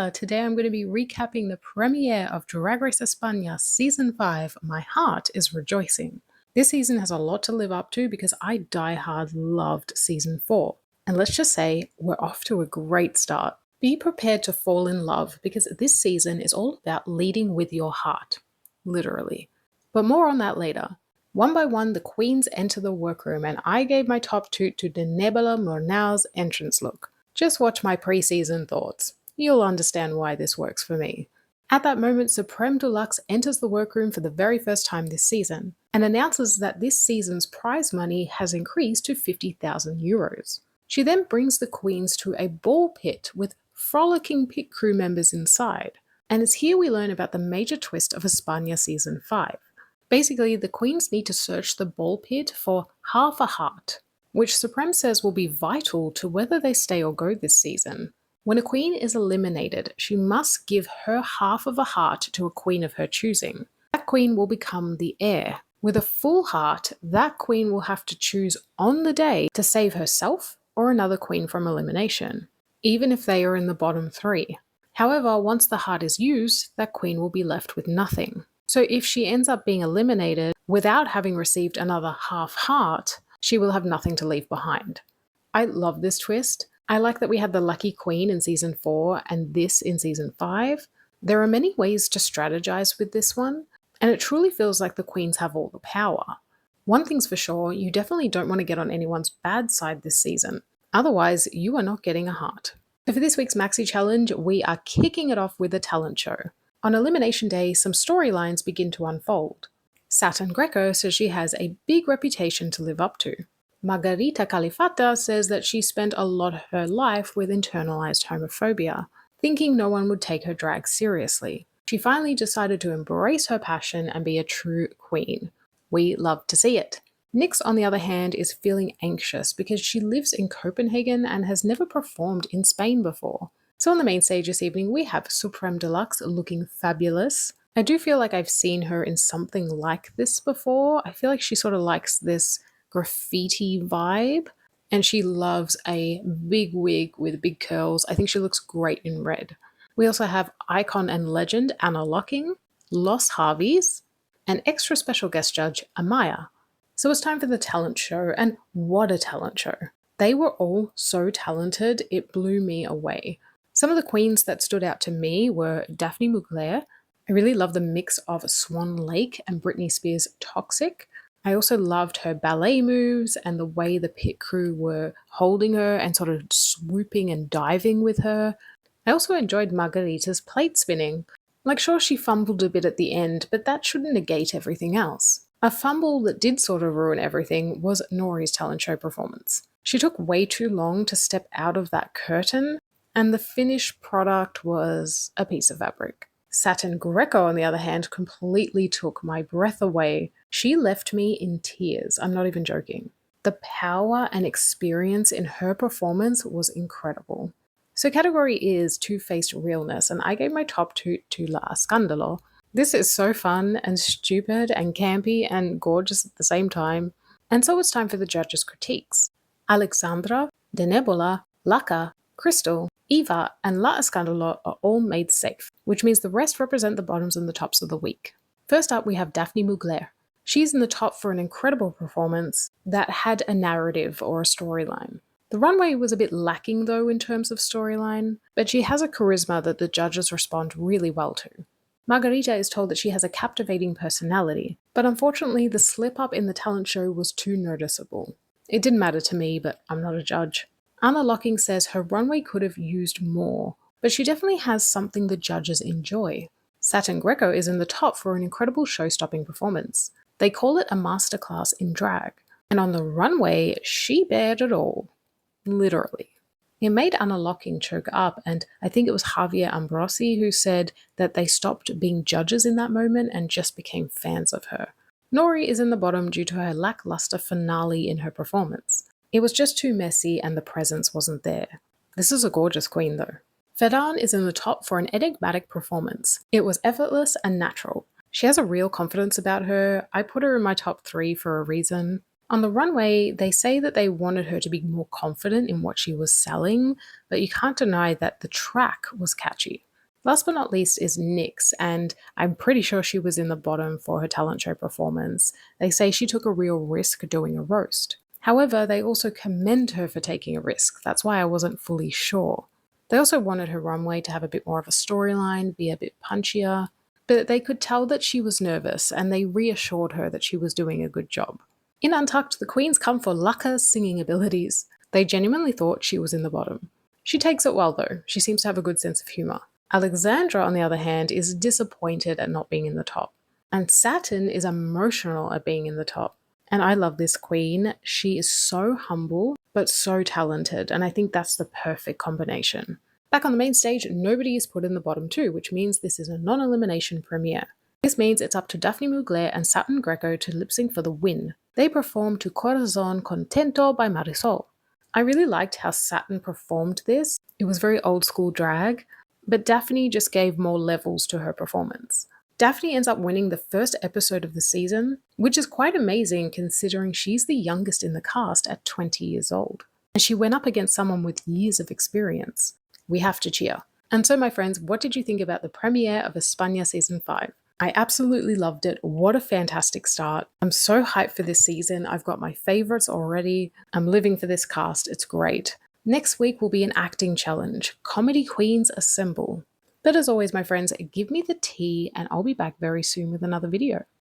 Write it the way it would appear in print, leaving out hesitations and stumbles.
Hola! Today I'm going to be recapping the premiere of Drag Race España Season 5, My Heart is Rejoicing. This season has a lot to live up to because I diehard loved Season 4. And let's just say, we're off to a great start. Be prepared to fall in love because this season is all about leading with your heart. Literally. But more on that later. One by one, the queens enter the workroom and I gave my top toot to Denebola Murnau's entrance look. Just watch my pre-season thoughts. You'll understand why this works for me. At that moment, Supreme Deluxe enters the workroom for the very first time this season and announces that this season's prize money has increased to 50,000 euros. She then brings the queens to a ball pit with frolicking pit crew members inside. And it's here we learn about the major twist of España Season 5. Basically, the queens need to search the ball pit for half a heart, which Supreme says will be vital to whether they stay or go this season. When a queen is eliminated, she must give her half of a heart to a queen of her choosing. That queen will become the heir. With a full heart, that queen will have to choose on the day to save herself or another queen from elimination, even if they are in the bottom 3. However, once the heart is used, that queen will be left with nothing. So if she ends up being eliminated without having received another half heart, she will have nothing to leave behind. I love this twist. I like that we had the lucky queen in Season 4 and this in Season 5. There are many ways to strategize with this one, and it truly feels like the queens have all the power. One thing's for sure, you definitely don't want to get on anyone's bad side this season. Otherwise, you are not getting a heart. So for this week's Maxi Challenge, we are kicking it off with a talent show. On Elimination Day, some storylines begin to unfold. Satin Greco says she has a big reputation to live up to. Margarita Califata says that she spent a lot of her life with internalized homophobia, thinking no one would take her drag seriously. She finally decided to embrace her passion and be a true queen. We love to see it. Nyx, on the other hand, is feeling anxious because she lives in Copenhagen and has never performed in Spain before. So on the main stage this evening, we have Supreme Deluxe looking fabulous. I do feel like I've seen her in something like this before. I feel like she sort of likes this graffiti vibe, and she loves a big wig with big curls. I think she looks great in red. We also have icon and legend Anna Locking, Los Harveys, and extra special guest judge Amaya. So it's time for the talent show, and what a talent show. They were all so talented, it blew me away. Some of the queens that stood out to me were Daphne Mugler. I really love the mix of Swan Lake and Britney Spears' Toxic. I also loved her ballet moves and the way the pit crew were holding her and sort of swooping and diving with her. I also enjoyed Margarita's plate spinning. Like, sure, she fumbled a bit at the end, but that shouldn't negate everything else. A fumble that did sort of ruin everything was Nori's talent show performance. She took way too long to step out of that curtain, and the finished product was a piece of fabric. Satin Greco, on the other hand, completely took my breath away. She left me in tears. I'm not even joking. The power and experience in her performance was incredible. So category is Two-Faced Realness, and I gave my top toot to La Scandalo. This is so fun and stupid and campy and gorgeous at the same time. And so it's time for the judges' critiques. Alexandra, Denebola, Laka, Crystal, Eva, and La Escandalo are all made safe, which means the rest represent the bottoms and the tops of the week. First up, we have Daphne Mugler. She's in the top for an incredible performance that had a narrative or a storyline. The runway was a bit lacking though in terms of storyline, but she has a charisma that the judges respond really well to. Margarita is told that she has a captivating personality, but unfortunately the slip-up in the talent show was too noticeable. It didn't matter to me, but I'm not a judge. Anna Locking says her runway could have used more, but she definitely has something the judges enjoy. Satin Greco is in the top for an incredible show-stopping performance. They call it a masterclass in drag, and on the runway, she bared it all. Literally. It made Anna Locking choke up, and I think it was Javier Ambrosi who said that they stopped being judges in that moment and just became fans of her. Nori is in the bottom due to her lackluster finale in her performance. It was just too messy and the presence wasn't there. This is a gorgeous queen though. Fedan is in the top for an enigmatic performance. It was effortless and natural. She has a real confidence about her. I put her in my top 3 for a reason. On the runway, they say that they wanted her to be more confident in what she was selling, but you can't deny that the track was catchy. Last but not least is Nyx, and I'm pretty sure she was in the bottom for her talent show performance. They say she took a real risk doing a roast. However, they also commend her for taking a risk. That's why I wasn't fully sure. They also wanted her runway to have a bit more of a storyline, be a bit punchier, but they could tell that she was nervous and they reassured her that she was doing a good job. In Untucked, the queens come for Laka's singing abilities. They genuinely thought she was in the bottom. She takes it well though, she seems to have a good sense of humour. Alexandra, on the other hand, is disappointed at not being in the top. And Saturn is emotional at being in the top. And I love this queen. She is so humble, but so talented, and I think that's the perfect combination. Back on the main stage, nobody is put in the bottom two, which means this is a non-elimination premiere. This means it's up to Daphne Mugler and Satin Greco to lip-sync for the win. They perform to Corazon Contento by Marisol. I really liked how Satin performed this. It was very old school drag, but Daphne just gave more levels to her performance. Daphne ends up winning the first episode of the season, which is quite amazing considering she's the youngest in the cast at 20 years old. And she went up against someone with years of experience. We have to cheer. And so, my friends, what did you think about the premiere of España Season 5? I absolutely loved it. What a fantastic start. I'm so hyped for this season. I've got my favorites already. I'm living for this cast. It's great. Next week will be an acting challenge. Comedy Queens Assemble. But as always, my friends, give me the tea and I'll be back very soon with another video.